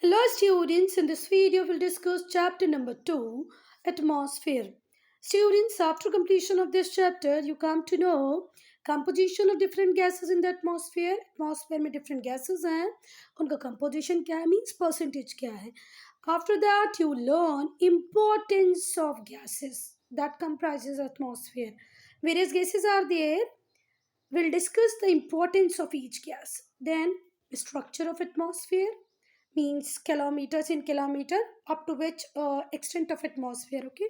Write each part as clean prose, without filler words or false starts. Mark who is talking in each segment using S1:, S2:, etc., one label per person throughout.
S1: Hello students, in this video we'll discuss chapter number 2, Atmosphere. Students, after completion of this chapter, you come to know composition of different gases in the atmosphere. Atmosphere में different gases हैं, उनका composition क्या है, means percentage क्या है. After that, you learn importance of gases that comprises atmosphere. Various gases are there. We'll discuss the importance of each gas. Then, structure of atmosphere means kilometers in kilometer up to which extent of atmosphere. Okay.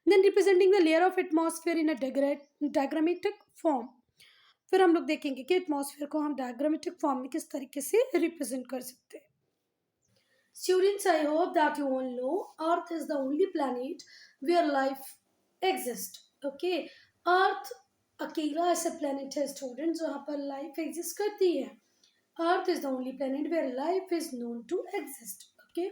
S1: Then representing the layer of atmosphere in a diagrammatic form. फिर हम लोग देखेंगे कि atmosphere को हम diagrammatic form में किस तरीके से रिप्रेजेंट कर सकते हैं. Students, I hope that you all know Earth is the only planet where life exists. Okay, Earth अकेला ऐसा planet है students जहाँ पर life exist करती है. Earth is the only planet where life is known to exist. Okay.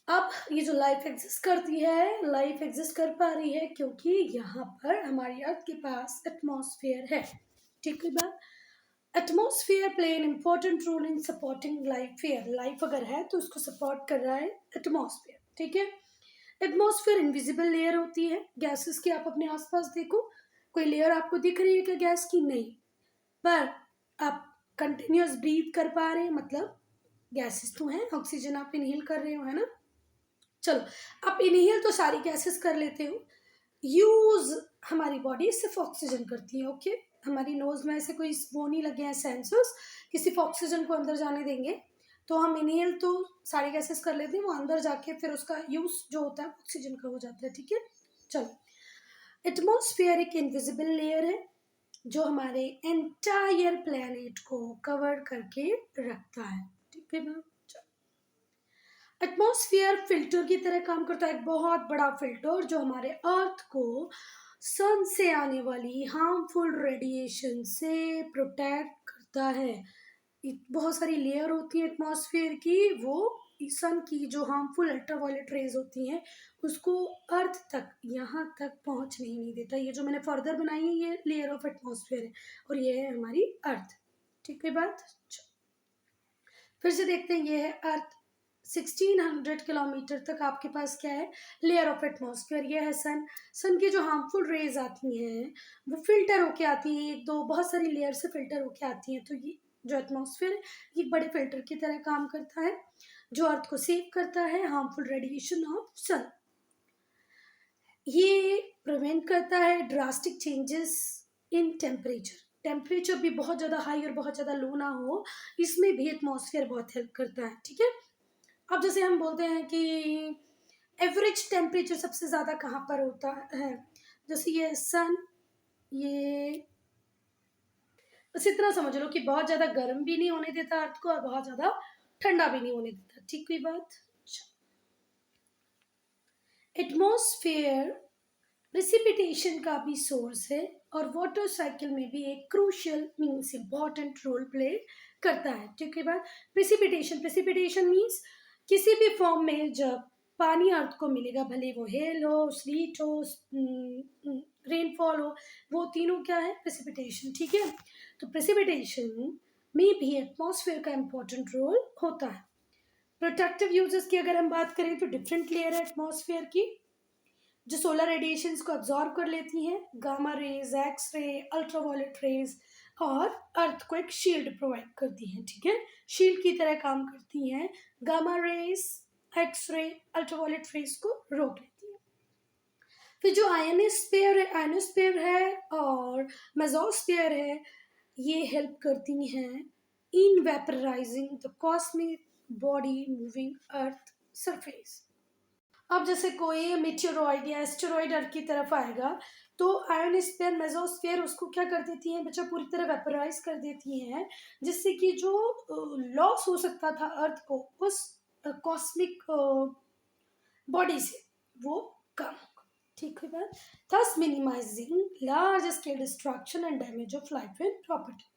S1: अब ये जो लाइफ एग्जिस्ट करती है, लाइफ एग्जिस्ट कर पा रही है क्योंकि यहाँ पर हमारी अर्थ के पास एटमॉस्फेयर है. ठीक है बात. Atmosphere play an important role in supporting life fair. Life अगर है तो उसको सपोर्ट कर रहा है एटमॉस्फेयर. ठीक है. एटमॉस्फेयर इनविजिबल लेयर होती है गैसेस की. आप अपने आसपास देखो, कोई लेयर आपको दिख रही है क्या गैस की? नहीं. पर आप कंटिन्यूस ब्रीथ कर पा रहे हैं, मतलब गैसेस तो हैं, ऑक्सीजन आप इनहेल कर रहे हो, है ना. चलो, आप इनहेल तो सारी गैसेस कर लेते हो, यूज हमारी बॉडी सिर्फ ऑक्सीजन करती है. ओके. हमारी नोज में ऐसे कोई वो नहीं लगे हैं सेंसर्स कि सिर्फ ऑक्सीजन को अंदर जाने देंगे. तो हम इनहेल तो सारी गैसेस कर लेते हैं, वो अंदर जाके फिर उसका यूज जो होता है ऑक्सीजन का हो जाता है. ठीक है. चलो, एटमॉस्फेयर एक इनविजिबल लेयर है जो हमारे एंटायर प्लेनेट को कवर करके रखता है. ठीक है ना. एटमॉस्फेयर फिल्टर की तरह काम करता है, एक बहुत बड़ा फिल्टर जो हमारे अर्थ को सन से आने वाली हार्मफुल रेडिएशन से प्रोटेक्ट करता है. बहुत सारी लेयर होती है एटमॉस्फेयर की, वो सन की जो हार्मफुल अल्ट्रावायलेट रेज होती हैं उसको अर्थ तक यहाँ तक पहुँचने ही नहीं देता. ये जो मैंने फर्दर बनाई है ये लेयर ऑफ एटमॉस्फेयर है और ये है हमारी अर्थ. ठीक है बात. फिर से देखते हैं, ये है अर्थ. 1600 किलोमीटर तक आपके पास क्या है, लेयर ऑफ एटमॉस्फेयर. ये है सन. सन की जो हार्मफुल रेज आती हैं वो फिल्टर होके आती हैं, एक दो बहुत सारी लेयर से फिल्टर होके आती हैं. तो ये जो एटमॉस्फेयर है ये बड़े फिल्टर की तरह काम करता है जो अर्थ को सेव करता है हार्मफुल रेडिएशन ऑफ सन. ये प्रिवेंट करता है drastic changes in temperature. Temperature भी बहुत ज़्यादा हाई और बहुत ज़्यादा लो ना हो, इसमें भी एटमॉस्फेयर बहुत हेल्प करता है. ठीक है. अब जैसे हम बोलते हैं कि एवरेज टेम्परेचर सबसे ज़्यादा कहाँ पर होता है, जैसे ये सन, ये बस इतना समझ लो कि बहुत ज़्यादा गर्म भी नहीं होने देता अर्थ को और बहुत ज़्यादा ठंडा भी नहीं होने देता. ठीक हुई बात. एटमॉस्फेयर प्रेसिपिटेशन का भी सोर्स है और वाटर साइकिल में भी एक crucial means important role play करता है. ठीक है बात. प्रेसिपिटेशन, प्रेसिपिटेशन मीन्स किसी भी फॉर्म में जब पानी अर्थ को मिलेगा, भले वो हेल हो, स्लीट हो, रेनफॉल हो, वो तीनों क्या है, प्रेसिपिटेशन. ठीक है. तो प्रेसिपिटेशन में भी एटमॉस्फेयर का इम्पोर्टेंट रोल होता है. प्रोटेक्टिव यूजेस की अगर हम बात करें तो डिफरेंट लेयर है एटमॉस्फेयर की जो सोलर रेडिएशंस को अब्जॉर्ब कर लेती हैं, gamma rays, X ray, ultraviolet rays, और अर्थ को एक शील्ड प्रोवाइड करती हैं. ठीक है. शील्ड की तरह काम करती हैं. Gamma rays, X ray, ultraviolet rays को रोक लेती हैं. फिर जो आयनोस्फेयर है और मेसोस्फेयर है, ये हेल्प करती हैं in vaporising the cosmic body moving earth surface. अब जैसे कोई मीटियोरॉइड या एस्टेरॉइड अर्थ की तरफ आएगा तो आयोनोस्फीयर, मेसोस्फीयर उसको क्या कर देती हैं बच्चा, पूरी तरह वेपराइज कर देती हैं, जिससे कि जो लॉस हो सकता था अर्थ को उस कॉस्मिक बॉडी से वो कम होगा. ठीक है बात. Thus minimising large scale destruction and damage of life and property.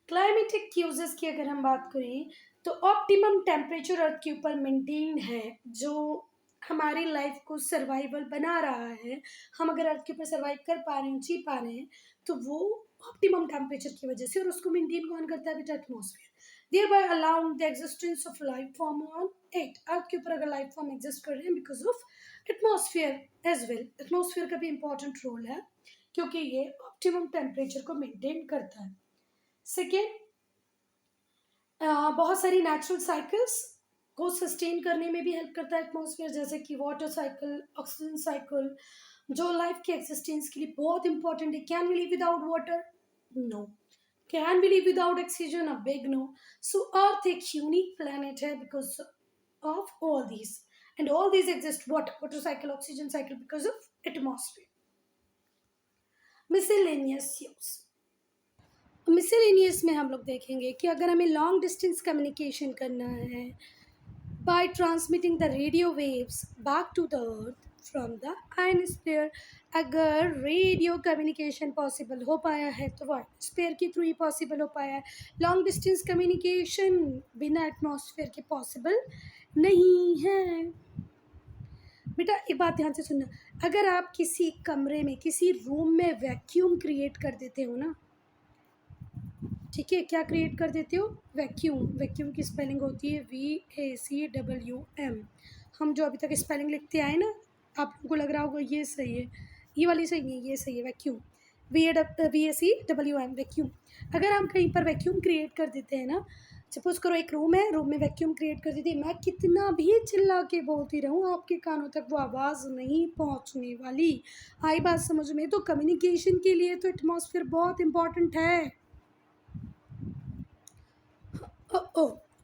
S1: Climatic causes की अगर हम बात करें तो ऑप्टिमम टेम्परेचर अर्थ के ऊपर मेंटेन है जो हमारी लाइफ को सर्वाइवल बना रहा है. हम अगर अर्थ के ऊपर सर्वाइव कर पा रहे हैं, जी पा रहे हैं, तो वो ऑप्टिमम टेम्परेचर की वजह से, और उसको मेंटेन कौन करता है बेटा, atmosphere. thereby allowing the existence of life form on it. Earth के ऊपर अगर लाइफ फॉर्म एग्जिस्ट कर रहे हैं because of atmosphere as well. Atmosphere का भी इंपॉर्टेंट रोल है क्योंकि ये ऑप्टिमम टेम्परेचर को मेंटेन करता है. सेकेंड, बहुत सारी नेचुरल साइकिल्स को सस्टेन करने में भी हेल्प करता है एटमॉस्फेयर, जैसे कि वाटर साइकिल, ऑक्सीजन साइकिल, जो लाइफ के एग्जिस्टेंस के लिए बहुत इंपॉर्टेंट है. Can we live without water? No. Can we live without oxygen? A big no. So earth एक यूनिक प्लैनेट है because of all these, and all these exist. Water cycle, oxygen cycle, because of atmosphere. Miscellaneous use. Miscellaneous में हम लोग देखेंगे कि अगर हमें long distance communication करना है by transmitting the radio waves back to the earth from the ionosphere, अगर रेडियो कम्युनिकेशन पॉसिबल हो पाया है तो वो एटमॉस्फेयर के थ्रू ही पॉसिबल हो पाया है. लॉन्ग डिस्टेंस कम्युनिकेशन बिना एटमॉस्फेयर के पॉसिबल नहीं है. बेटा एक बात ध्यान से सुनना, अगर आप किसी कमरे में, किसी रूम में वैक्यूम क्रिएट कर देते हो ना, ठीक है, क्या क्रिएट कर देते हो? वैक्यूम. वैक्यूम की स्पेलिंग होती है VACWM. हम जो अभी तक स्पेलिंग लिखते आए ना, आप लोगों को लग रहा होगा ये सही है, ये वाली सही नहीं है, ये सही है. Vacuum, VACWM, vacuum. अगर हम कहीं पर वैक्यूम क्रिएट कर देते हैं ना, सपोज करो एक रूम है, रूम में वैक्यूम क्रिएट कर देती है, मैं कितना भी चिल्ला के बोलती रहूँ आपके कानों तक वो आवाज़ नहीं पहुँचने वाली. आई बात समझ में? तो कम्युनिकेशन के लिए तो एटमॉस्फेयर बहुत इंपॉर्टेंट है.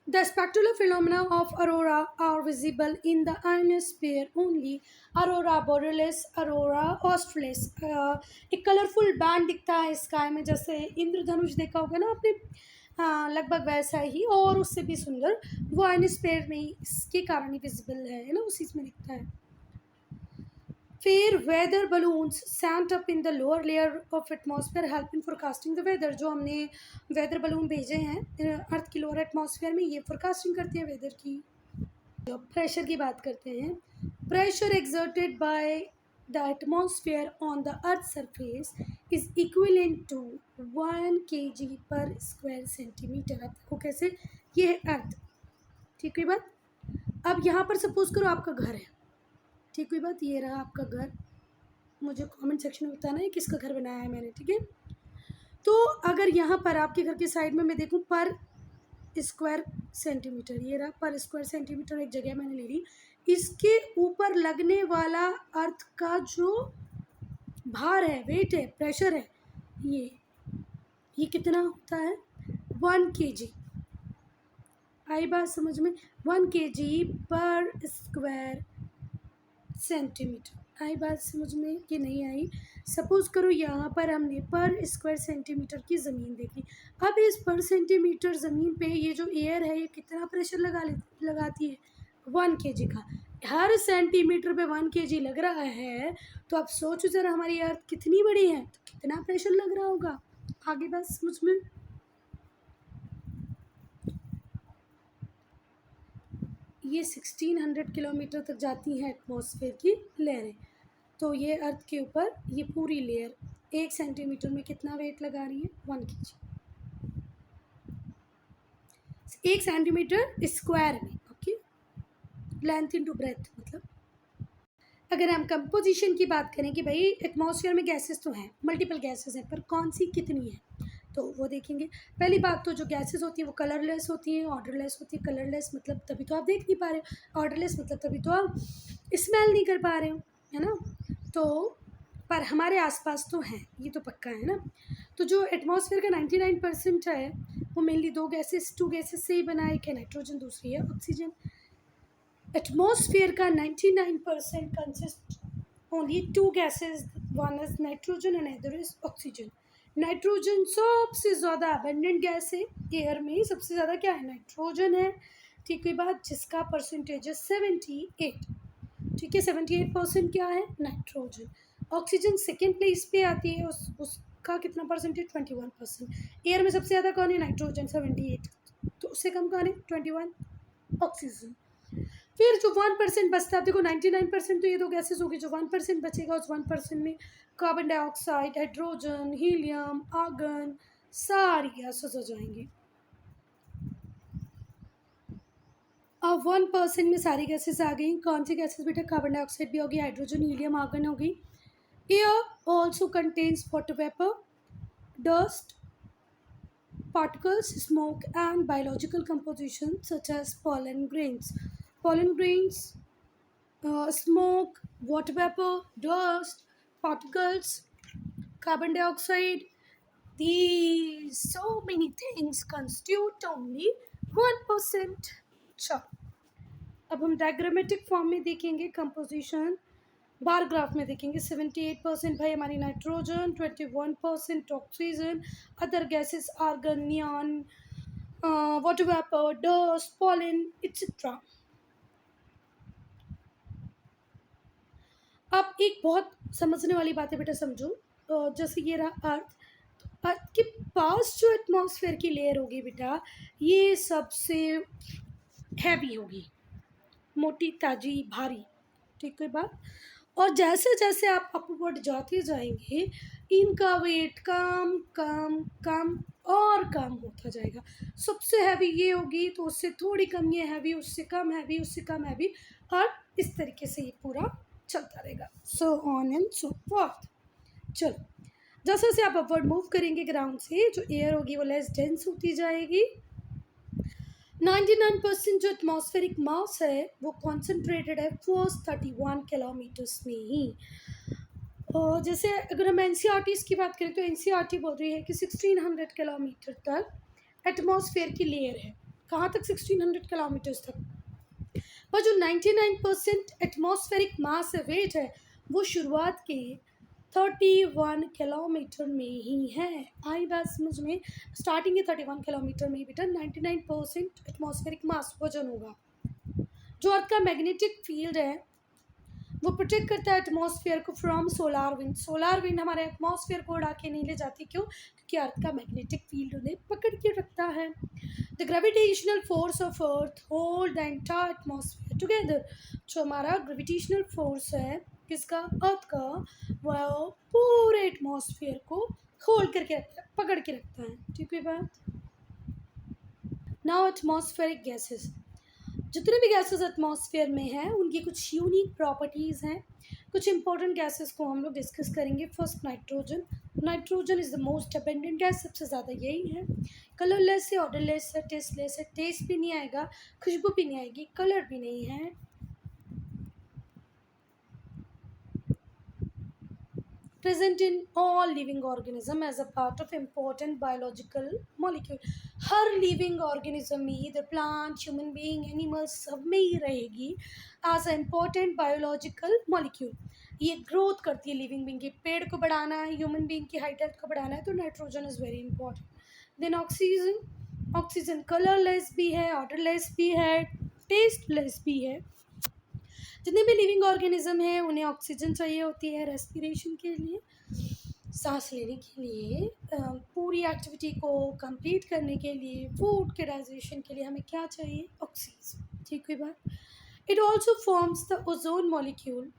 S1: The spectral phenomena of aurora are visible in the ionosphere only. Aurora borealis, aurora australis. एक कलरफुल बैंड दिखता है स्काई में, जैसे इंद्रधनुष देखा होगा ना आपने, लगभग वैसा ही और उससे भी सुंदर. वो आयोनोस्फीयर में ही इसके कारण ही विजिबल है ना, उसी में दिखता है. फिर weather balloons sent up in the lower layer of atmosphere help in forecasting the weather. जो हमने वेदर बलून भेजे हैं अर्थ की लोअर एटमॉस्फेयर में, ये फोरकास्टिंग करते हैं वेदर की. जब प्रेशर की बात करते हैं, pressure exerted by the atmosphere on the earth surface is equivalent to 1 kg पर स्क्वायर सेंटीमीटर. अब देखो कैसे, ये है अर्थ, ठीक है बात. अब यहाँ पर सपोज करो आपका घर है, ठीक हुई बात, ये रहा आपका घर. मुझे कमेंट सेक्शन में बताना है किसका घर बनाया है मैंने, ठीक है. तो अगर यहाँ पर आपके घर के साइड में मैं देखूँ पर स्क्वायर सेंटीमीटर, ये रहा पर स्क्वायर सेंटीमीटर एक जगह मैंने ले ली. इसके ऊपर लगने वाला अर्थ का जो भार है, वेट है, प्रेशर है, ये कितना होता है? 1 kg. आई बात समझ में? 1 kg पर स्क्वायर सेंटीमीटर. आई बात समझ में कि नहीं आई? सपोज करो यहाँ पर हमने पर स्क्वायर सेंटीमीटर की ज़मीन देखी. अब इस पर सेंटीमीटर ज़मीन पे ये जो एयर है ये कितना प्रेशर लगाती है? 1 kg का. हर सेंटीमीटर पे 1 kg लग रहा है, तो आप सोचो ज़रा हमारी अर्थ कितनी बड़ी है, तो कितना प्रेशर लग रहा होगा. आगे बात समझ में? ये 1600 किलोमीटर तक जाती हैं एटमॉस्फेयर की लेयरें. तो ये अर्थ के ऊपर ये पूरी लेयर 1 सेंटीमीटर में कितना वेट लगा रही है? 1 kg. 1 सेंटीमीटर स्क्वायर में, ओके, लेंथ इनटू ब्रेथ. मतलब अगर हम कंपोजिशन की बात करें कि भाई एटमॉस्फेयर में गैसेस तो हैं, मल्टीपल गैसेस हैं, पर कौन सी कितनी है, तो वो देखेंगे. पहली बात तो जो गैसेस होती हैं वो कलरलेस होती हैं, ऑर्डरलेस होती है. कलरलेस मतलब तभी तो आप देख नहीं पा रहे हो, ऑर्डरलेस मतलब तभी तो आप स्मेल नहीं कर पा रहे हो, है ना. तो पर हमारे आसपास तो हैं, ये तो पक्का है ना. तो जो एटमॉस्फेयर का 99% है वो मेनली 2 गैसेस से ही बना है. एक है नाइट्रोजन, दूसरी है ऑक्सीजन. एटमॉस्फेयर का 99% consist only 2 gases, one is nitrogen and other is oxygen. Nitrogen सबसे ज़्यादा अबंडेंट गैस है एयर में, सबसे ज़्यादा क्या है? नाइट्रोजन है, ठीक है बात, जिसका परसेंटेज है 78. ठीक है, 78% क्या है? नाइट्रोजन. ऑक्सीजन सेकेंड प्लेस पे आती है, उसका कितना परसेंटेज? 21%. एयर में सबसे ज़्यादा कौन है? नाइट्रोजन 78. तो उससे कम कौन है? 21, ऑक्सीजन. फिर जो 1% बचता है, देखो 99% तो ये 2 गैसेस होगी, जो 1% बचेगा उस 1% में carbon dioxide, hydrogen, helium, argon, सारी गैसेस हो जाएंगी. अब 1% में सारी गैसेस आ गई। कौन सी गैसेस बेटा? कार्बन डाइऑक्साइड भी होगी, हाइड्रोजन, हीलियम, आर्गन होगी। Air also contains water vapour, dust, particles, smoke, and biological compositions such as pollen grains. Pollen grains, smoke, water vapor, dust, particles, carbon dioxide. These so many things constitute only 1%. चलो अब हम diagrammatic form में देखेंगे composition. Bar graph में देखेंगे 78% भाई हमारी nitrogen, 21% oxygen, other gases argon, neon, water vapour, dust, pollen etcetera. अब एक बहुत समझने वाली बात है बेटा, समझो। जैसे ये रहा अर्थ, तो अर्थ के पास जो एटमॉस्फेयर की लेयर होगी बेटा, ये सबसे हैवी होगी, मोटी, ताजी, भारी। ठीक है बात। और जैसे जैसे आप अपवर्ड जाते जाएंगे, इनका वेट कम कम कम और कम होता जाएगा। सबसे हैवी ये होगी, तो उससे थोड़ी कम ये हैवी, उससे कम हैवी, उससे कम हैवी, और इस तरीके से ये पूरा चलता रहेगा। So on and so forth. चलो जैसे जैसे आप अपवर्ड मूव करेंगे ग्राउंड से, जो एयर होगी वो लेस डेंस होती जाएगी। 99% जो एटमॉस्फेरिक मास है वो कॉन्सेंट्रेटेड है फर्स्ट 31 किलोमीटर्स में ही। और जैसे अगर हम एनसीईआरटीज़ की बात करें, तो एनसीईआरटी बोल रही है कि 1600 किलोमीटर तक एटमॉस्फेयर की लेयर है। कहाँ तक? 1600 किलोमीटर्स तक। पर जो 99% एटमॉस्फेरिक मास है, वेट है, वो शुरुआत के 31 किलोमीटर में ही है। आई बात समझ में? स्टार्टिंग के 31 किलोमीटर में ही बेटा 99% एटमॉस्फेरिक मास वजन होगा। जो अर्थ का मैग्नेटिक फील्ड है वो प्रोटेक्ट करता है एटमॉस्फेयर को from solar wind. Solar wind हमारे एटमॉस्फेयर को उड़ा के नहीं ले जाती। क्यों? क्योंकि अर्थ का मैग्नेटिक फील्ड उन्हें पकड़ के रखता है। The gravitational force of earth hold the entire atmosphere together. जो हमारा ग्रेविटेशनल फोर्स है किसका? अर्थ का, वो पूरे एटमॉस्फेयर को होल्ड करके रखता है, पकड़ के रखता है। ठीक है बात। Now atmospheric gases. जितने भी गैसेस एटमॉस्फेयर में हैं उनकी कुछ यूनिक प्रॉपर्टीज़ हैं। कुछ इंपॉर्टेंट गैसेस को हम लोग डिस्कस करेंगे। First nitrogen. Nitrogen is the most abundant gas, सबसे ज़्यादा यही है। कलरलेस है, ऑर्डरलेस है, टेस्टलेस है। टेस्ट भी नहीं आएगा, खुशबू भी नहीं आएगी, कलर भी नहीं है। Present in all living organism as a part of important biological molecule. हर लिविंग ऑर्गेनिज्म में, इधर प्लांट, ह्यूमन बीइंग, एनिमल्स, सब में ही रहेगी as a important biological molecule. ये ग्रोथ करती है लिविंग बीइंग की। पेड़ को बढ़ाना है, ह्यूमन बीइंग की हाइट हेल्थ को बढ़ाना है, तो nitrogen is very important. Then oxygen. Oxygen colourless भी है, ऑर्डरलेस भी है, टेस्टलेस भी है। जितने भी लिविंग ऑर्गेनिज्म हैं उन्हें ऑक्सीजन चाहिए होती है रेस्पिरेशन के लिए, सांस लेने के लिए, पूरी एक्टिविटी को कंप्लीट करने के लिए, फूड के डाइजेशन के लिए हमें क्या चाहिए? ऑक्सीजन। ठीक है बात। It also forms the ozone molecule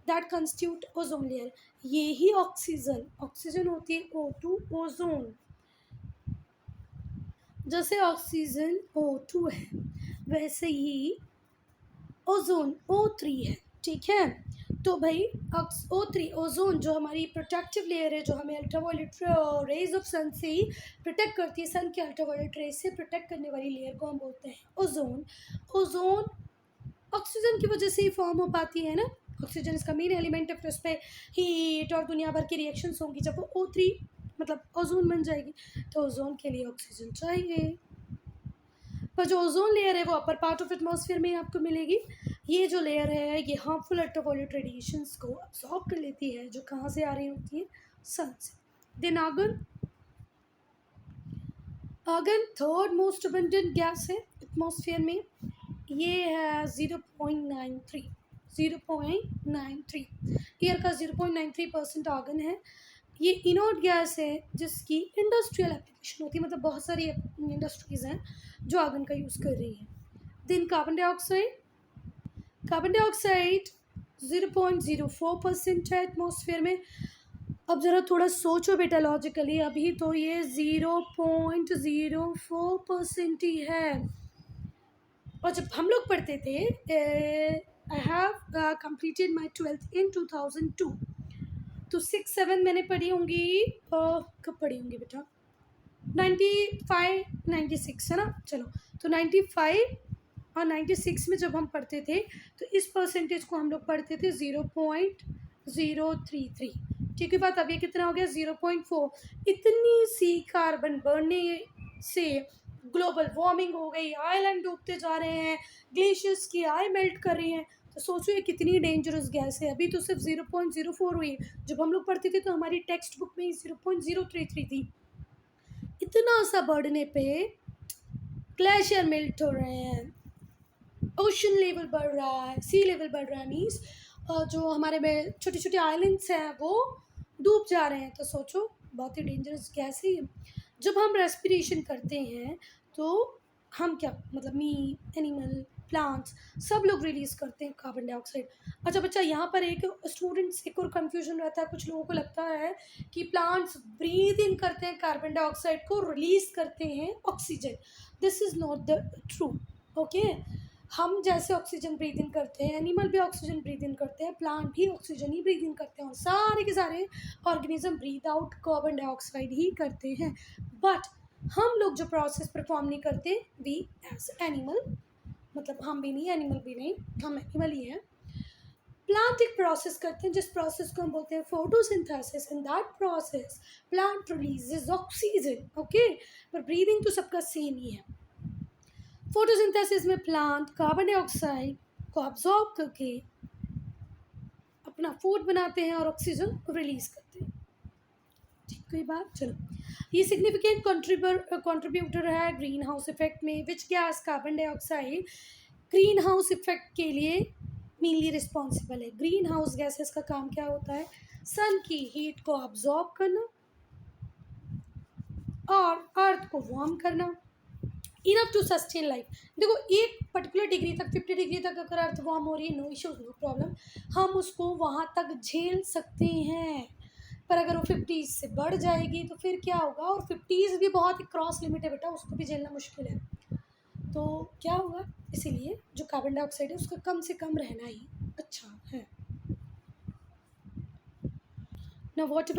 S1: that constitute ozone layer. ये ही ऑक्सीजन, ऑक्सीजन होती है O2, ओजोन। जैसे ऑक्सीजन O2 है, वैसे ही ओजोन O3 है। ठीक है। तो भाई O3 ओजोन जो हमारी प्रोटेक्टिव लेयर है, जो हमें अल्ट्रावायलेट रेज ऑफ सन से ही प्रोटेक्ट करती है, सन के अल्ट्रावायलेट रेज से प्रोटेक्ट करने वाली लेयर को हम बोलते हैं ओजोन। ओजोन ऑक्सीजन की वजह से ही फॉर्म हो पाती है ना। ऑक्सीजन इसका मेन एलिमेंट है, फिर उस पर हीट और दुनिया भर की रिएक्शंस होंगी। जब वो O3 मतलब ओजोन बन जाएगी, तो ओजोन के लिए ऑक्सीजन चाहिए। पर जो ओजोन लेयर है वो अपर पार्ट ऑफ एटमॉस्फेयर में आपको मिलेगी। ये जो लेयर है ये हार्मफुल अल्ट्रावायलेट रेडिएशंस को अब्सॉर्ब कर लेती है, जो कहाँ से आ रही होती है? सन से। Then argon. Argon third most abundant gas है एटमॉस्फेयर में। ये है 0.93। 0.93 एयर का 0.93% आर्गन है। ये इनर्ट गैस है जिसकी इंडस्ट्रियल एप्लीकेशन होती है, मतलब बहुत सारी इंडस्ट्रीज़ हैं जो आर्गन का यूज़ कर रही हैं। Then carbon dioxide. Carbon dioxide 0.04% है एटमॉस्फेयर में। अब ज़रा थोड़ा सोचो बेटा लॉजिकली, अभी तो ये 0.04% ही है। और जब हम लोग पढ़ते थे, I have completed my 12th इन 2002, तो 6-7 मैंने पढ़ी होंगी, कब पढ़ी होंगी बेटा, 95-96 है ना। चलो, तो 95 और 96 में जब हम पढ़ते थे तो इस परसेंटेज को हम लोग पढ़ते थे 0.033। ठीक है बात। अब ये कितना हो गया, 0.4। इतनी सी कार्बन बढ़ने से ग्लोबल वार्मिंग हो गई, आइलैंड डूबते जा रहे हैं, ग्लेशियर्स की आई मेल्ट कर रही हैं। तो सोचो ये कितनी डेंजरस गैस है। अभी तो सिर्फ 0.04 हुई, जब हम लोग पढ़ते थे तो हमारी टेक्स्ट बुक में 0.033 थी। इतना सा बढ़ने पे ग्लेशियर मेल्ट हो रहे हैं, ओशन लेवल बढ़ रहा है, सी लेवल बढ़ रहा है, मीन्स जो हमारे में छोटे छोटे आइलैंड्स हैं वो डूब जा रहे हैं। तो सोचो बहुत ही डेंजरस गैस है ये। जब हम रेस्पिरेशन करते हैं तो हम क्या, मतलब मी, एनिमल, प्लांट्स, सब लोग रिलीज़ करते हैं कार्बन डाइऑक्साइड। अच्छा बच्चा, यहाँ पर एक स्टूडेंट्स एक और कन्फ्यूजन रहता है, कुछ लोगों को लगता है कि प्लांट्स ब्रीद इन करते हैं कार्बन डाइऑक्साइड को, रिलीज़ करते हैं oxygen. This is not the true. Okay, हम जैसे ऑक्सीजन ब्रीद इन करते हैं, एनिमल भी ऑक्सीजन ब्रीद इन करते हैं, प्लांट भी ऑक्सीजन ही ब्रीद इन करते हैं, और सारे के सारे organism breathe out carbon dioxide ही करते हैं। बट हम लोग जो प्रोसेस परफॉर्म नहीं करते, वी एज एनिमल, मतलब हम भी नहीं, एनिमल भी नहीं, हम एनिमल ही हैं। प्लांट एक प्रोसेस करते हैं जिस प्रोसेस को हम बोलते हैं photosynthesis. In that process plant releases oxygen. Okay, पर ब्रीदिंग तो सबका सेम ही है। फोटोसिंथेसिस में प्लांट कार्बन डाइऑक्साइड को अब्जॉर्ब करके अपना फूड बनाते हैं और ऑक्सीजन रिलीज करते हैं। ठीक, कोई बात। चलो, ये सिग्निफिकेंट कंट्रीब्यूटर है ग्रीन हाउस इफेक्ट में। Which gas, carbon dioxide, green house effect के लिए मेनली रिस्पॉन्सिबल है। ग्रीन हाउस गैसेस का काम क्या होता है, सन की हीट को अब्जॉर्ब करना और अर्थ को वार्म करना, इनफ टू सस्टेन लाइफ। देखो, एक पर्टिकुलर डिग्री तक, 50 डिग्री तक अगर अर्थ वार्म हो रही है, नो इश्यूज, नो प्रॉब्लम, हम उसको वहाँ तक झेल सकते हैं। पर अगर वो 50 से बढ़ जाएगी तो फिर क्या होगा, और 50 भी बहुत ही क्रॉस लिमिट है बेटा, उसको भी झेलना मुश्किल है। तो क्या होगा, इसीलिए जो कार्बन डाइऑक्साइड है उसका कम से कम रहना ही अच्छा है। ना वाटर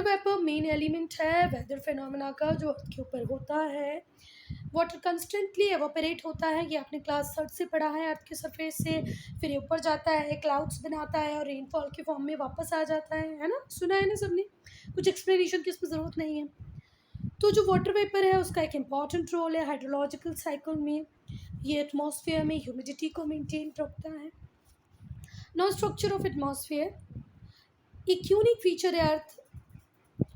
S1: वेपर मेन एलिमेंट है वेदर फिनोमेना का, जो अर्थ के ऊपर होता है। वाटर कंस्टेंटली एवापोरेट होता है, ये आपने क्लास 3 से पढ़ा है। अर्थ के सरफेस से फिर ये ऊपर जाता है, क्लाउड्स बनाता है और रेनफॉल के फॉर्म में वापस आ जाता है ना। सुना है ना सबने, कुछ एक्सप्लेनेशन की इसमें ज़रूरत नहीं है। तो जो वाटर वेपर है उसका एक इम्पॉर्टेंट रोल है हाइड्रोलॉजिकल साइकिल में। ये एटमॉस्फेयर में ह्यूमिडिटी को मेंटेन रखता है। नाउ स्ट्रक्चर ऑफ एटमॉस्फेयर, एक यूनिक फीचर है अर्थ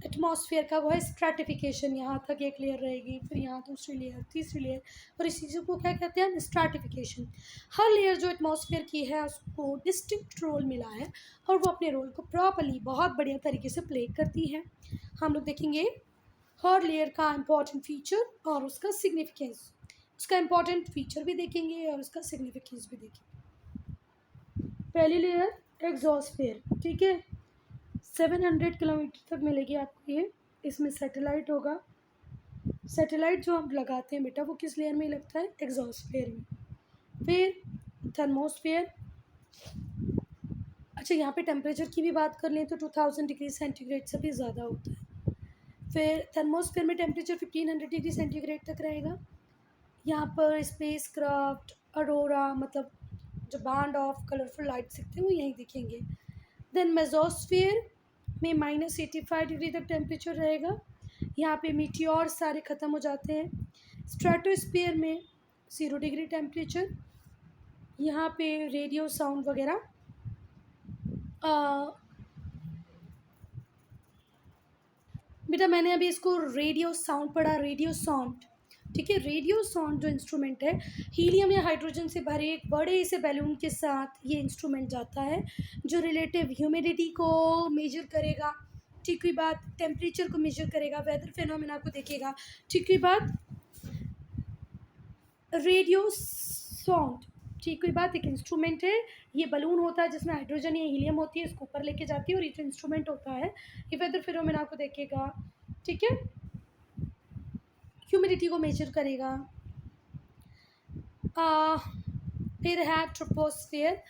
S1: एटमॉस्फेयर का, वो है स्ट्रैटिफिकेशन। यहाँ तक एक लेयर रहेगी, फिर यहाँ दूसरी लेयर, तीसरी लेयर, और इस चीज़ को क्या कहते हैं, स्ट्रैटिफिकेशन। हर लेयर जो एटमॉस्फेयर की है उसको डिस्टिंक्ट रोल मिला है और वो अपने रोल को प्रॉपरली बहुत बढ़िया तरीके से प्ले करती है। हम लोग देखेंगे हर लेयर का इम्पॉर्टेंट फीचर और उसका सिग्निफिकेंस। उसका इम्पॉर्टेंट फीचर भी देखेंगे और उसका सिग्निफिकेंस भी देखेंगे। पहली लेयर एग्जॉस्फेयर, ठीक है, 700 किलोमीटर तक मिलेगी आपको ये। इसमें सैटेलाइट होगा। सैटेलाइट जो हम लगाते हैं बेटा वो किस लेयर में लगता है, एग्जॉस्फेयर में। फिर थर्मोस्फेयर। अच्छा, यहाँ पे टेम्परेचर की भी बात कर लें तो 2000 डिग्री सेंटीग्रेड से भी ज़्यादा होता है। फिर थर्मोस्फेयर में टेम्परेचर 1500 डिग्री सेंटीग्रेड तक रहेगा। यहाँ पर स्पेस क्राफ्ट, अरोरा, मतलब जो बैंड ऑफ कलरफुल लाइट दिखते हैं वो यहीं दिखेंगे। देन मेसोस्फेयर में -85 डिग्री तक टेम्परेचर रहेगा। यहाँ पे मीटियोर सारे ख़त्म हो जाते हैं। स्ट्रेटोस्फेयर में 0 डिग्री टेम्परेचर। यहाँ पे रेडियो साउंड वगैरह बेटा मैंने अभी इसको रेडियो साउंड पढ़ा, रेडियो साउंड, ठीक है। रेडियो साउंड जो इंस्ट्रूमेंट है, हीलियम या हाइड्रोजन से भरे एक बड़े से बैलून के साथ ये इंस्ट्रूमेंट जाता है जो रिलेटिव ह्यूमिडिटी को मेजर करेगा, ठीक हुई बात, टेम्परेचर को मेजर करेगा, वेदर फिनोमेना को देखेगा, ठीक हुई बात। रेडियो साउंड, ठीक हुई बात, एक इंस्ट्रूमेंट है, ये बलून होता है जिसमें हाइड्रोजन या हीलियम होती है, इसको ऊपर लेके जाती है, और ये जो इंस्ट्रूमेंट होता है ये वेदर फिनोमेना को देखेगा, ठीक है, ह्यूमिडिटी को मेजर करेगा। फिर है ट्रोपोस्फियर,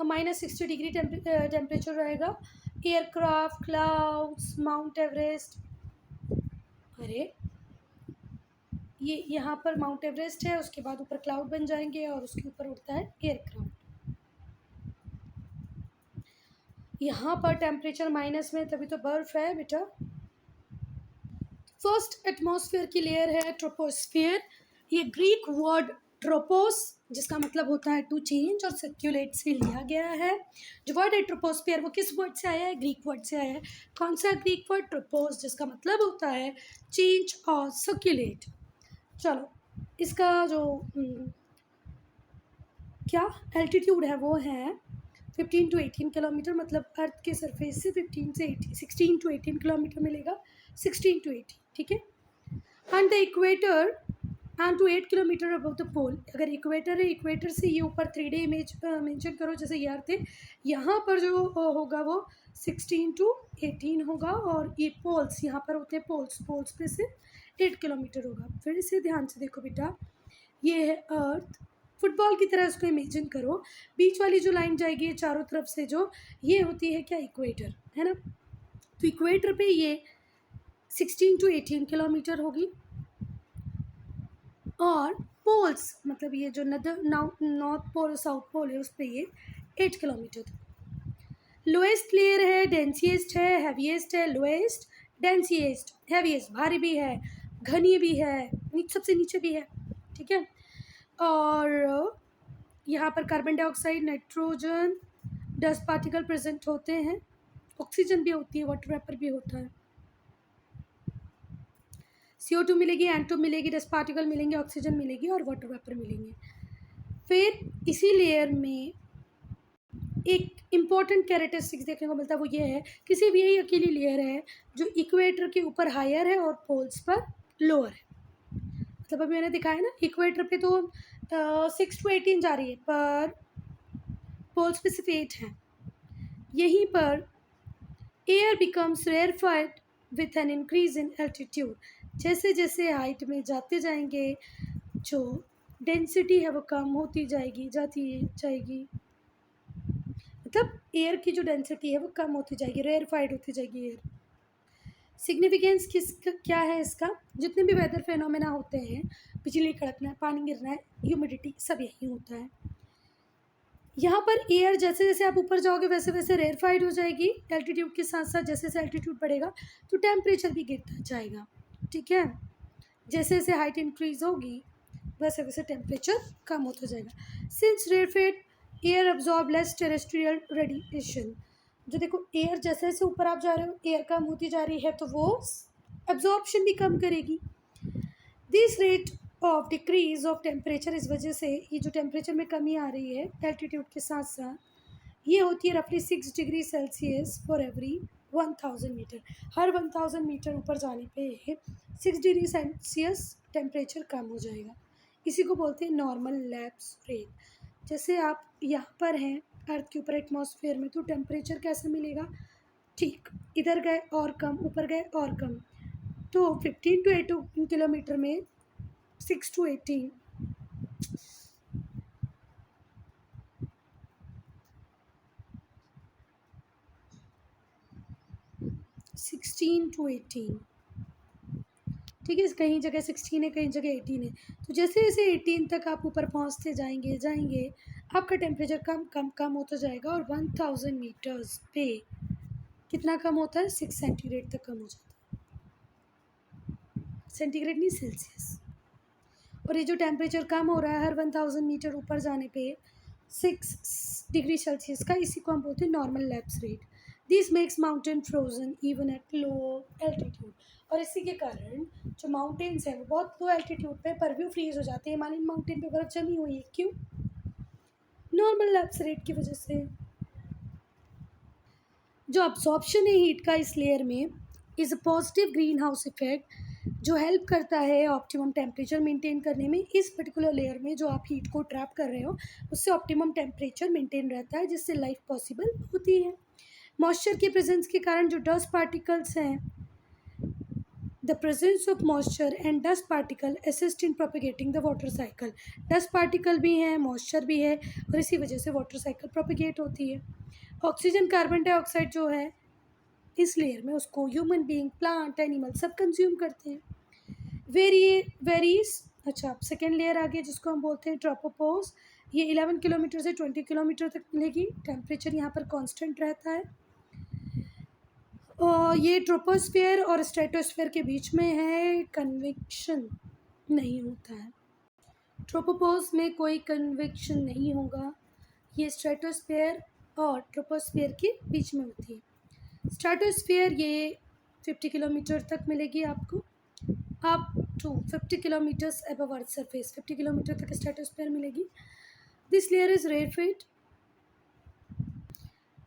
S1: -60 डिग्री टेम्परेचर रहेगा। एयरक्राफ्ट, क्लाउड्स, माउंट एवरेस्ट, अरे ये यहाँ पर माउंट एवरेस्ट है, उसके बाद ऊपर क्लाउड बन जाएंगे और उसके ऊपर उड़ता है एयरक्राफ्ट। यहाँ पर टेम्परेचर माइनस में, तभी तो बर्फ है बेटा। फर्स्ट एटमॉस्फेयर की लेयर है ट्रोपोस्फियर। ये ग्रीक वर्ड ट्रोपोस, जिसका मतलब होता है टू चेंज, और सर्क्यूलेट से लिया गया है। जो वर्ड है ट्रोपोस्फियर वो किस वर्ड से आया है? ग्रीक वर्ड से आया है। कौन सा ग्रीक वर्ड? ट्रोपोस, जिसका मतलब होता है चेंज और सर्क्यूलेट। चलो, इसका जो क्या एल्टीट्यूड है वो है 15 to 18 किलोमीटर, मतलब अर्थ के सरफेस से 16 to 18 किलोमीटर मिलेगा, 16 to 18, ठीक है। And the equator and to 8 kilometre above the pole. अगर इक्वेटर है, इक्वेटर से ये ऊपर 3D इमेज मेंशन करो, जैसे ये अर्थ है, यहाँ पर जो होगा वो 16 to 18 होगा, और ये पोल्स यहाँ पर होते हैं, पोल्स पे से 8 किलोमीटर होगा। फिर इसे ध्यान से देखो बेटा, ये है अर्थ, फुटबॉल की तरह इसको इमेजिन करो। बीच वाली जो लाइन जाएगी चारों तरफ से, जो ये होती है क्या? इक्वेटर, है ना। तो इक्वेटर पे ये 16 to 18 किलोमीटर होगी, और पोल्स मतलब ये जो नॉर्थ पोल साउथ पोल है उस पर ये 8 किलोमीटर तक। लोएस्ट लेयर है, डेंसिएस्ट है, हैवीएस्ट है। लोएस्ट, डेंसिएस्ट, हैवीएस्ट, भारी भी है, घनी भी है, सबसे नीचे भी है, ठीक है। और यहाँ पर carbon dioxide, nitrogen, dust particle present होते हैं, ऑक्सीजन भी होती है, वाटर वेपर भी होता है। CO2 मिलेगी, N2 मिलेगी, डस्ट पार्टिकल मिलेंगे, ऑक्सीजन मिलेगी और वाटर वेपर मिलेंगे। फिर इसी लेयर में एक इम्पॉर्टेंट कैरेक्टरिस्टिक्स देखने को मिलता है, वो ये है, किसी भी यही अकेली लेयर है जो इक्वेटर के ऊपर हायर है और पोल्स पर लोअर है। मतलब अभी मैंने दिखाया ना, इक्वेटर पे तो 6 to 18 जा रही है, पर पोल्स पे सिर्फ 8 है। यहीं पर air becomes rarefied with an increase in altitude. जैसे जैसे हाइट में जाते जाएंगे, जो डेंसिटी है वो कम होती जाएगी, मतलब एयर की जो डेंसिटी है वो कम होती जाएगी, रेयरफाइड होती जाएगी एयर। सिग्निफिकेंस क्या है इसका? जितने भी वेदर फेनोमेना होते हैं, बिजली कड़कना, पानी गिरना, ह्यूमिडिटी, सब यही होता है। यहाँ पर एयर जैसे जैसे आप ऊपर जाओगे वैसे वैसे रेयरफाइड हो जाएगी एल्टीट्यूड के साथ साथ। जैसे जैसे एल्टीट्यूड बढ़ेगा तो टेम्परेचर भी गिरता जाएगा, ठीक है। जैसे जैसे हाइट इंक्रीज होगी वैसे वैसे टेम्परेचर कम होता जाएगा। Since rarefied air absorb less terrestrial radiation. जो देखो, एयर जैसे जैसे ऊपर आप जा रहे हो, एयर कम होती जा रही है तो वो एब्जॉर्प्शन भी कम करेगी। This rate of decrease of temperature, इस वजह से ये जो टेम्परेचर में कमी आ रही है एल्टीट्यूड के साथ साथ, ये होती है रफली 6 degree Celsius for every 1000 metre. हर 1000 मीटर ऊपर जाने पे 6 डिग्री सेल्सियस टेम्परेचर कम हो जाएगा। इसी को बोलते हैं नॉर्मल लैप्स रेट। जैसे आप यहाँ पर हैं अर्थ के ऊपर एटमॉस्फेयर में, तो टेम्परेचर कैसे मिलेगा? ठीक, इधर गए और कम, ऊपर गए और कम। तो 15 to 18 किलोमीटर में 6 to 18, 16 to 18, ठीक है। कहीं जगह 16 है, कहीं जगह 18 है। तो जैसे जैसे 18 तक आप ऊपर पहुंचते जाएंगे आपका टेम्परेचर कम होता जाएगा, और 1000 मीटर्स पे कितना कम होता है? 6 सेंटीग्रेड तक कम हो जाता है। सेंटीग्रेड नहीं, सेल्सियस। और ये जो टेम्परेचर कम हो रहा है हर 1000 मीटर ऊपर जाने पे 6 डिग्री सेल्सियस का, इसी को हम बोलते हैं normal lapse rate. This makes mountain frozen even at low altitude. और इसी के कारण जो माउंटेन्स हैं वो बहुत लो एल्टीट्यूड पे पर भी फ्रीज हो जाते हैं। हिमालयन माउंटेन पे बर्फ जमी हुई है, क्यों? नॉर्मल लैप्स रेट की वजह से। जो अब्जॉर्प्शन है हीट का इस लेयर में is a positive green house effect, जो हेल्प करता है ऑप्टिमम टेम्परेचर मेंटेन करने में। इस पर्टिकुलर लेयर में जो आप हीट को ट्रैप कर रहे हो उससे ऑप्टिमम टेम्परेचर मेंटेन रहता है, जिससे लाइफ पॉसिबल होती है। मॉइस्चर के प्रेजेंस के कारण जो डस्ट पार्टिकल्स हैं The presence of moisture and dust particle assist in propagating the water cycle. Dust particle भी है, moisture भी है, और इसी वजह से water cycle propagate होती है. ऑक्सीजन, कार्बन डाइऑक्साइड जो है इस लेयर में, उसको ह्यूमन बीइंग, प्लांट, एनिमल सब कंज्यूम करते हैं. वेरीज. अच्छा, सेकेंड लेयर आ गई जिसको हम बोलते हैं ट्रोपोपोज. ये 11 किलोमीटर से 20 किलोमीटर तक मिलेगी. टेम्परेचर यहाँ पर कांस्टेंट रहता है. और ये ट्रोपोस्फेयर और स्ट्रेटोस्फेयर के बीच में है. कन्वेक्शन नहीं होता है. ट्रोपोपोज में कोई कन्वेक्शन नहीं होगा. ये स्ट्रेटोस्फेयर और ट्रोपोस्फेयर के बीच में होती है. स्ट्रेटोस्फेयर ये 50 किलोमीटर तक मिलेगी आपको. Up to 50 kilometres above earth surface, 50 kilometre तक स्ट्रेटोस्फेयर मिलेगी. This layer is rarefied.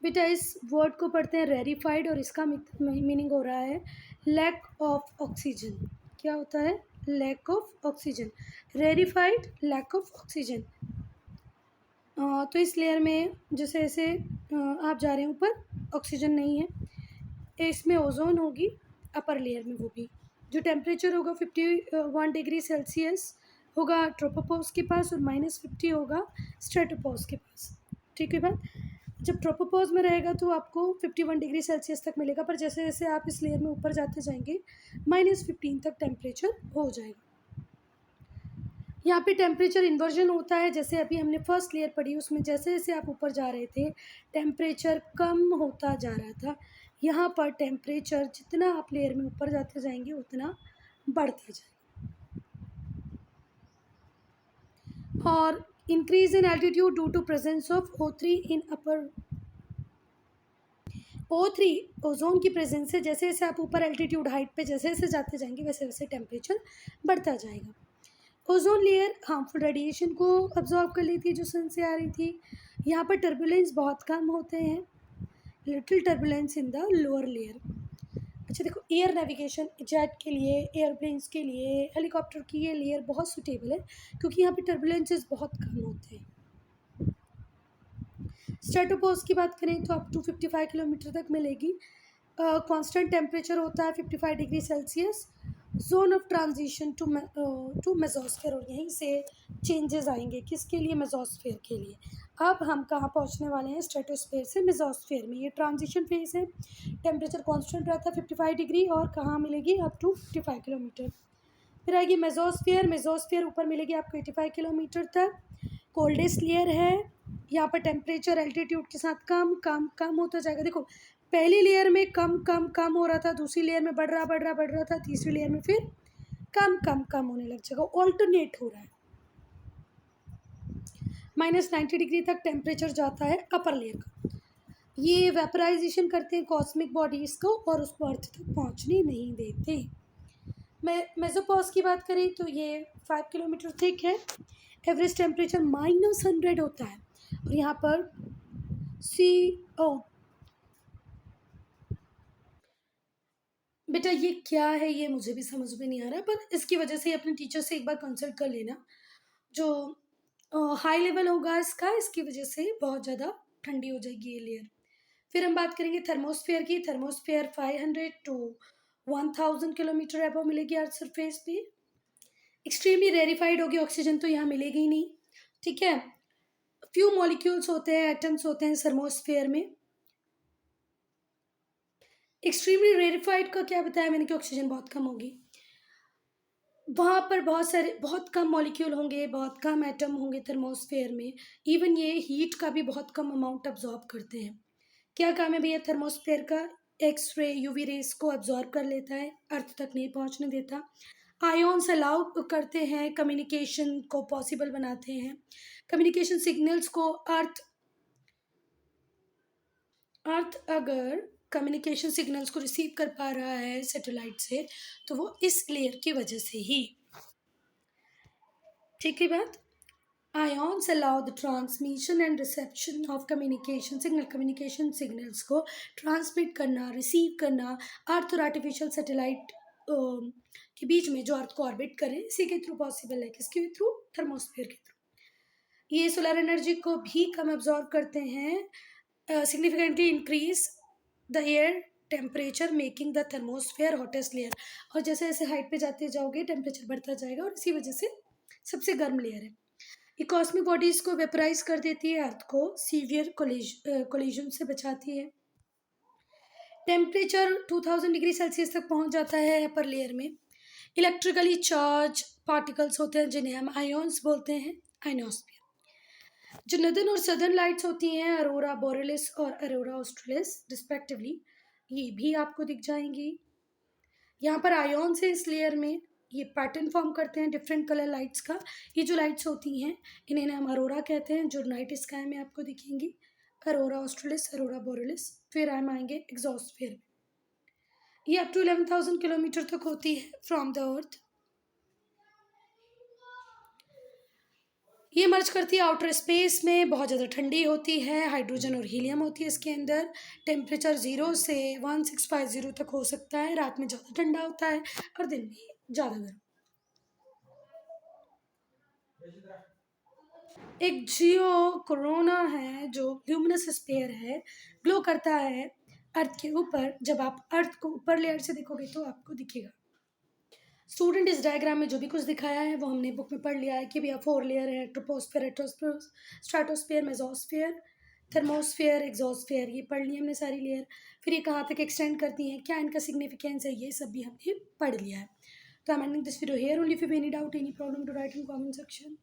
S1: बेटा इस वर्ड को पढ़ते हैं रेरिफाइड, और इसका मीनिंग हो रहा है लैक ऑफ ऑक्सीजन. क्या होता है? Lack of oxygen. Rarefied, lack of oxygen. तो इस लेयर में जैसे ऐसे आप जा रहे हैं ऊपर, ऑक्सीजन नहीं है. इसमें ओजोन होगी अपर लेयर में. वो भी जो टेम्परेचर होगा 51 डिग्री सेल्सियस होगा ट्रोपोपोज के पास, और -50 होगा स्ट्रेटोपोज के पास. ठीक है बात. जब ट्रोपोपोज में रहेगा तो आपको 51 डिग्री सेल्सियस तक मिलेगा, पर जैसे जैसे आप इस लेयर में ऊपर जाते जाएंगे -15 तक टेम्परेचर हो जाएगा. यहाँ पे टेम्परेचर इन्वर्जन होता है. जैसे अभी हमने फर्स्ट लेयर पढ़ी, उसमें जैसे जैसे आप ऊपर जा रहे थे टेम्परेचर कम होता जा रहा था. यहाँ पर टेम्परेचर जितना आप लेयर में ऊपर जाते जाएंगे उतना बढ़ता जाएगा. और increase in altitude due to presence of O3 in upper. O3 ozone की प्रेजेंस से जैसे जैसे आप ऊपर एल्टीट्यूड हाइट पे जैसे जैसे जाते जाएंगे वैसे वैसे टेम्परेचर बढ़ता जाएगा. ओजोन लेयर हार्मफुल रेडिएशन को अब्जॉर्ब कर लेती है जो सन से आ रही थी. यहाँ पर टर्बुलेंस बहुत कम होते हैं. Little turbulence in the lower layer. अच्छा देखो, एयर नेविगेशन, जेट के लिए, एयरप्लेन्स के लिए, हेलीकॉप्टर की ये लेयर बहुत सूटेबल है क्योंकि यहाँ पे टर्बुलेंसेस बहुत कम होते हैं. स्ट्रेटोपोज की बात करें तो अप टू 55 किलोमीटर तक मिलेगी. कांस्टेंट टेम्परेचर होता है 55 degree Celsius. Zone of transition to mesosphere, और यहीं से चेंजेस आएंगे. किसके लिए? मेसोस्फेयर के लिए. अब हम कहाँ पहुँचने वाले हैं? स्ट्रेटोस्फेयर से मेसोस्फेयर में. ये ट्रांजिशन फेज है. टेम्परेचर कांस्टेंट रहता है 55 डिग्री, और कहाँ मिलेगी? Up to 55 kilometre. फिर आएगी मेसोस्फेयर. मेसोस्फेयर ऊपर मिलेगी आपको 85 किलोमीटर तक. कोल्डेस्ट लेयर है. यहाँ पर टेम्परेचर एल्टीट्यूड के साथ कम कम कम होता जाएगा. देखो, पहली लेयर में कम कम कम हो रहा था, दूसरी लेयर में बढ़ रहा था, तीसरी लेयर में फिर कम कम कम होने लग जाएगा. ऑल्टरनेट हो रहा है. -90 डिग्री तक टेम्परेचर जाता है अपर लेयर का. ये वेपराइजेशन करते हैं कॉस्मिक बॉडीज़ को, और उसको अर्थ तक पहुँचने नहीं देते. मेसोपॉज की बात करें तो ये 5 किलोमीटर थिक है. एवरेज टेम्परेचर -100 होता है. और यहाँ पर CO. बेटा ये क्या है, ये मुझे भी समझ में नहीं आ रहा, पर इसकी वजह से अपने टीचर से एक बार कंसल्ट कर लेना. जो हाई लेवल होगा इसका, इसकी वजह से बहुत ज़्यादा ठंडी हो जाएगी ये लेयर. फिर हम बात करेंगे थर्मोस्फेयर की. थर्मोस्फेयर 500 to 1000 किलोमीटर अबव मिलेगी अर्थ सरफेस पे. एक्सट्रीमली रेरिफाइड होगी. ऑक्सीजन तो यहाँ मिलेगी ही नहीं. ठीक है. फ्यू मॉलिक्यूल्स होते हैं, एटम्स होते हैं थर्मोस्फेयर में. एक्सट्रीमली रेरिफाइड का क्या बताया मैंने कि ऑक्सीजन बहुत कम होगी. वहाँ पर बहुत कम मॉलिक्यूल होंगे, बहुत कम एटम होंगे थर्मोस्फेयर में. इवन ये हीट का भी बहुत कम अमाउंट अब्जॉर्ब करते हैं. क्या काम है भैया थर्मोस्फेयर का? एक्स-रे, यूवी रेस को अब्जॉर्ब कर लेता है, अर्थ तक नहीं पहुँचने देता. आयोन्स अलाउ करते हैं, कम्युनिकेशन को पॉसिबल बनाते हैं. कम्युनिकेशन सिग्नल्स को अर्थ अगर कम्युनिकेशन सिग्नल्स को रिसीव कर पा रहा है सैटेलाइट से, तो वो इस लेयर की वजह से ही. ठीक है बात. Ions allow the transmission and reception of communication signals को ट्रांसमिट करना, रिसीव करना अर्थ और आर्टिफिशियल सैटेलाइट के बीच में जो अर्थ को ऑर्बिट करे, इसी के थ्रू पॉसिबल है. किसके थ्रू? थर्मोस्फेयर के थ्रू. ये सोलर एनर्जी को भी कम अब्जॉर्ब करते हैं. Significantly increase the air temperature making the thermosphere hottest layer. और जैसे जैसे हाइट पे जाते जाओगे टेम्परेचर बढ़ता जाएगा और इसी वजह से सबसे गर्म लेयर है। ये कॉस्मिक बॉडीज को वेपराइज कर देती है, अर्थ को सीवियर कोलिजन से बचाती है। टेम्परेचर 2000 डिग्री सेल्सियस तक पहुंच जाता है अपर लेयर में। इलेक्ट्रिकली चार्ज पार्टिकल्स होते हैं जिन्हें हम आयोन्स बोलते हैं, आइनोस्फीयर। जो नदर्न और सदर्न लाइट्स होती हैं, अरोरा बोरेलिस और अरोरा ऑस्ट्रेलिस रिस्पेक्टिवली, ये भी आपको दिख जाएंगी। यहाँ पर आयोन्स है इस लेयर में, ये पैटर्न फॉर्म करते हैं डिफरेंट कलर लाइट्स का। ये जो लाइट्स होती हैं इन्हें हम अरोरा कहते हैं, जो नाइट स्काई में आपको दिखेंगी, अरोरा ऑस्ट्रेलिस, अरोरा बोरेलिस। फिर हम आएंगे एग्जॉस्फेयर में, ये अप टू 11,000 किलोमीटर तक होती है फ्रॉम द अर्थ। ये मर्ज करती है आउटर स्पेस में, बहुत ज़्यादा ठंडी होती है, हाइड्रोजन और हीलियम होती है इसके अंदर। टेम्परेचर 0 से 1650 तक हो सकता है, रात में ज़्यादा ठंडा होता है और दिन में ज़्यादा गर्म। एक जियो कोरोना है जो ल्यूमिनस स्फीयर है, ग्लो करता है अर्थ के ऊपर। जब आप अर्थ को ऊपर लेयर से देखोगे तो आपको दिखेगा। स्टूडेंट, इस डायग्राम में जो भी कुछ दिखाया है वो हमने बुक में पढ़ लिया है कि भैया 4 लेयर है, troposphere, atmosphere, stratosphere, mesosphere, thermosphere, exosphere, ये पढ़ ली हमने सारी लेयर। फिर ये कहाँ तक एक्सटेंड करती हैं, क्या इनका सिग्निफिकेंस है, ये सब भी हमने पढ़ लिया है। तो I am ending this video here. Only if you have any doubt, any problem, to write in comment section.